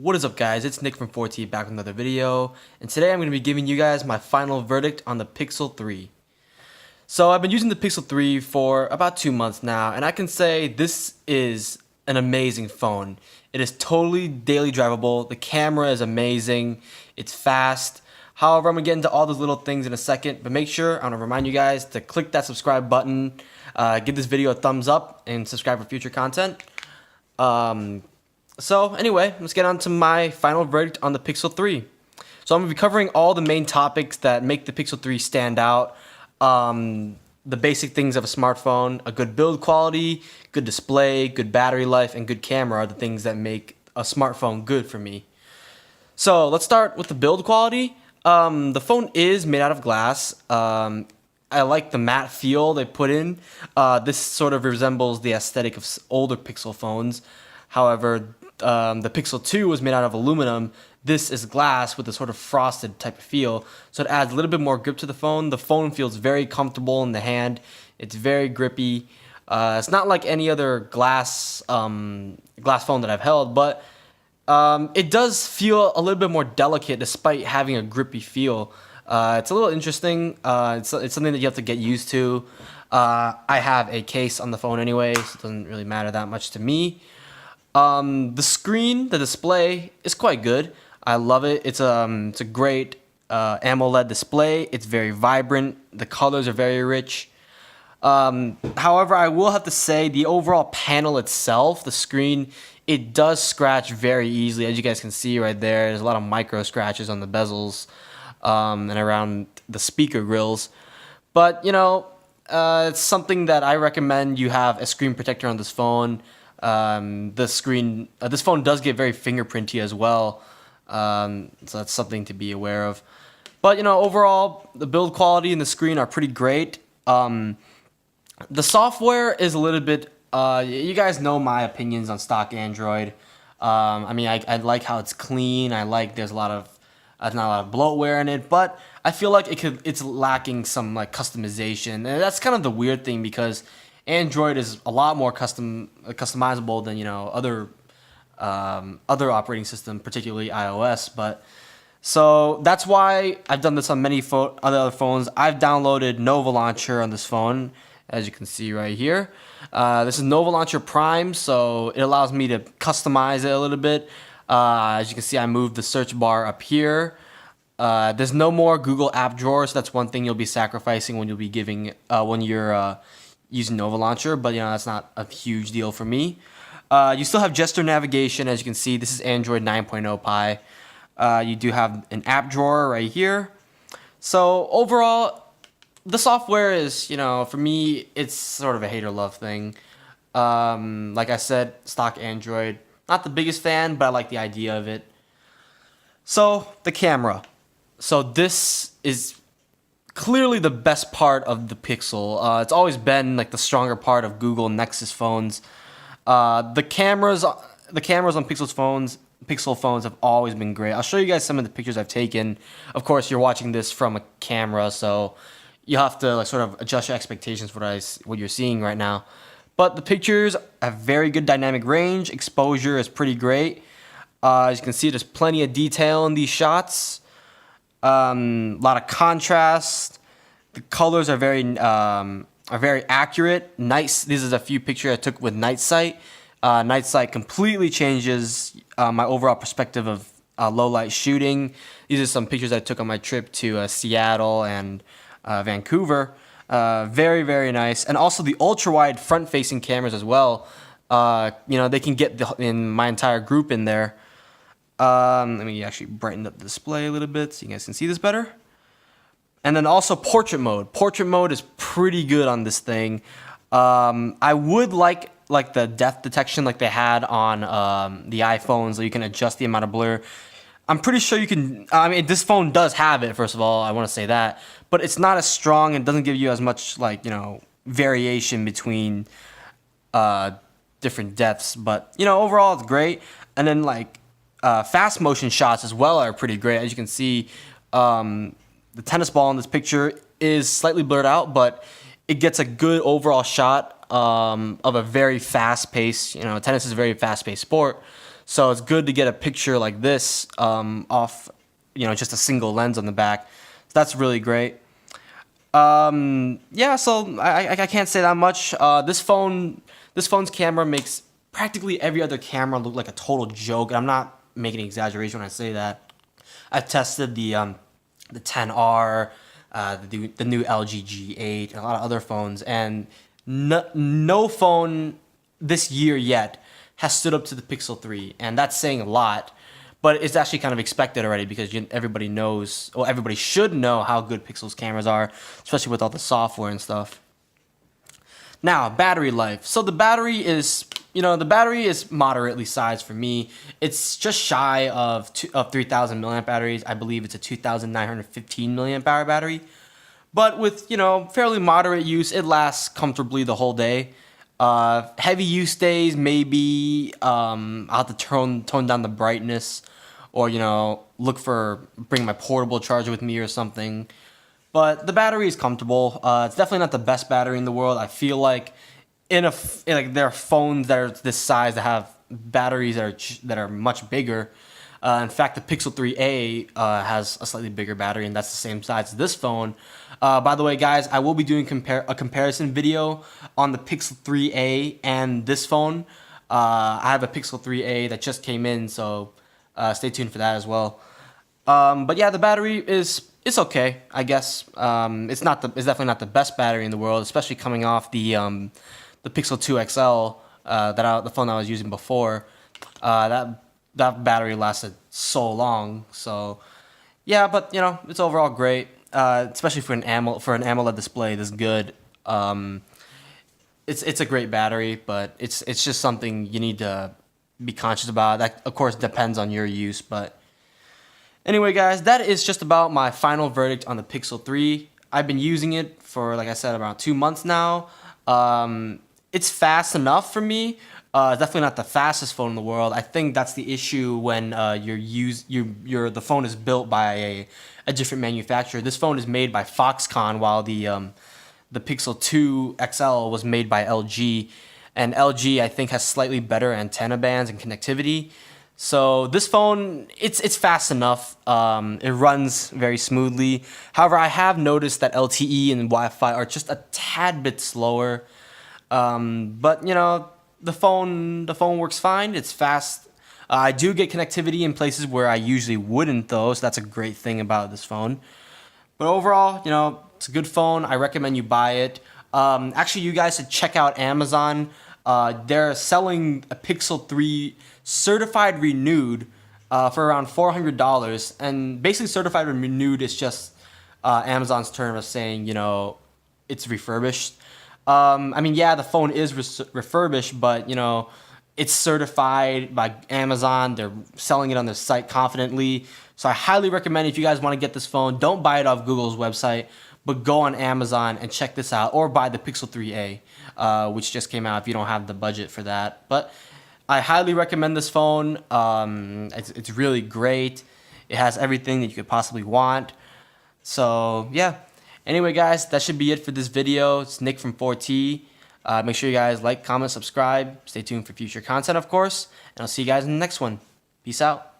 What is up, guys? It's Nick from 4T back with another video, and today I'm going to be giving you guys my final verdict on the Pixel 3. So I've been using the Pixel 3 for about 2 months now, and I can say this is an amazing phone. It is totally daily drivable, the camera is amazing, it's fast. However, I'm going to get into all those little things in a second, but make sure, I'm going to remind you guys to click that subscribe button, give this video a thumbs up, and subscribe for future content. So anyway, let's get on to my final verdict on the Pixel 3. So I'm going to be covering all the main topics that make the Pixel 3 stand out. The basic things of a smartphone, a good build quality, good display, good battery life, and good camera are the things that make a smartphone good for me. So let's start with the build quality. The phone is made out of glass. I like the matte feel they put in. This sort of resembles the aesthetic of older Pixel phones. However, the Pixel 2 was made out of aluminum. This is glass with a sort of frosted type of feel, so it adds a little bit more grip to the phone. The phone feels very comfortable in the hand. It's very grippy. It's not like any other glass phone that I've held, but it does feel a little bit more delicate despite having a grippy feel. It's a little interesting. It's something that you have to get used to. I have a case on the phone anyway, so it doesn't really matter that much to me. The screen, the display is quite good. I love it. It's a great AMOLED display. It's very vibrant. The colors are very rich. However, I will have to say the overall panel itself, the screen, it does scratch very easily. As you guys can see right there, there's a lot of micro scratches on the bezels and around the speaker grills. But, you know, it's something that I recommend you have a screen protector on this phone. This phone does get very fingerprinty as well, so that's something to be aware of. But, you know, overall, the build quality and the screen are pretty great. The software is a little bit, you guys know my opinions on stock Android. I mean, I like how it's clean. I like there's not a lot of bloatware in it, but I feel like it's lacking some like customization, and that's kind of the weird thing because Android is a lot more customizable than, you know, other operating system, particularly iOS. But so that's why I've done this on many other phones. I've downloaded Nova Launcher on this phone, as you can see right here. This is Nova Launcher Prime, so it allows me to customize it a little bit. As you can see, I moved the search bar up here. There's no more Google App Drawer, so that's one thing you'll be sacrificing when you're using Nova Launcher, but, you know, that's not a huge deal for me. You still have gesture navigation. As you can see, this is Android 9.0 Pie. You do have an app drawer right here. So overall, the software is, you know, for me, it's sort of a hate or love thing. Like I said, stock Android. Not the biggest fan, but I like the idea of it. So the camera. So this is clearly the best part of the Pixel. It's always been like the stronger part of Google Nexus phones. The cameras on Pixel phones have always been great. I'll show you guys some of the pictures I've taken. Of course, you're watching this from a camera, so you have to like sort of adjust your expectations for what you're seeing right now. But the pictures have very good dynamic range. Exposure is pretty great. As you can see, there's plenty of detail in these shots. A lot of contrast. The colors are very accurate. Nice. This is a few pictures I took with Night Sight. Night Sight completely changes my overall perspective of low light shooting. These are some pictures I took on my trip to Seattle and Vancouver. Very, very nice. And also the ultra wide front facing cameras as well. You know, they can get in my entire group in there. Let me actually brighten up the display a little bit so you guys can see this better. And then also portrait mode. Portrait mode is pretty good on this thing. I would like the depth detection like they had on the iPhones, so you can adjust the amount of blur. I'm pretty sure you can. I mean, this phone does have it. First of all, I want to say that, but it's not as strong and doesn't give you as much, like, you know, variation between different depths. But, you know, overall it's great. And then like fast motion shots as well are pretty great. As you can see, the tennis ball in this picture is slightly blurred out, but it gets a good overall shot of a very fast pace. You know, tennis is a very fast paced sport. So it's good to get a picture like this off, just a single lens on the back. So that's really great. Yeah, so I can't say that much. This phone's camera makes practically every other camera look like a total joke. And I'm not making an exaggeration when I say that. I've tested the 10R, the new LG G8, and a lot of other phones, and no phone this year yet has stood up to the Pixel 3, and that's saying a lot. But it's actually kind of expected already because everybody knows, or everybody should know how good Pixel's cameras are, especially with all the software and stuff. Now, battery life. So the battery is, moderately sized for me. It's just shy of 3,000 milliamp batteries. I believe it's a 2,915 milliamp hour battery. But with, fairly moderate use, it lasts comfortably the whole day. Heavy use days, maybe I'll have to tone down the brightness, or bring my portable charger with me or something. But the battery is comfortable. It's definitely not the best battery in the world. I feel like there are phones that are this size that have batteries that are much bigger. In fact, the Pixel 3a has a slightly bigger battery, and that's the same size as this phone. By the way, guys, I will be doing a comparison video on the Pixel 3a and this phone. I have a Pixel 3a that just came in, so stay tuned for that as well. But yeah, the battery it's okay, I guess. It's definitely not the best battery in the world, especially coming off the Pixel 2 XL, the phone I was using before. That battery lasted so long. So yeah, but it's overall great. Especially for an AMOLED display this good. It's a great battery, but it's just something you need to be conscious about. That of course depends on your use, but anyway, guys, that is just about my final verdict on the Pixel 3. I've been using it for, like I said, around 2 months now. It's fast enough for me. Definitely not the fastest phone in the world. I think that's the issue when the phone is built by a different manufacturer. This phone is made by Foxconn, while the Pixel 2 XL was made by LG, and LG I think has slightly better antenna bands and connectivity. So this phone, it's fast enough. It runs very smoothly. However, I have noticed that LTE and Wi-Fi are just a tad bit slower. But the phone works fine. It's fast. I do get connectivity in places where I usually wouldn't, though, so that's a great thing about this phone. But overall, it's a good phone. I recommend you buy it. Actually, you guys should check out Amazon. They're selling a Pixel 3 certified renewed for around $400. And basically, certified renewed is just Amazon's term of saying, it's refurbished. Yeah, the phone is refurbished, but it's certified by Amazon. They're selling it on their site confidently. So I highly recommend, if you guys want to get this phone, don't buy it off Google's website, but go on Amazon and check this out, or buy the Pixel 3a, which just came out if you don't have the budget for that. But I highly recommend this phone. It's really great. It has everything that you could possibly want. So yeah. Anyway, guys, that should be it for this video. It's Nick from 4T. Make sure you guys like, comment, subscribe. Stay tuned for future content, of course. And I'll see you guys in the next one. Peace out.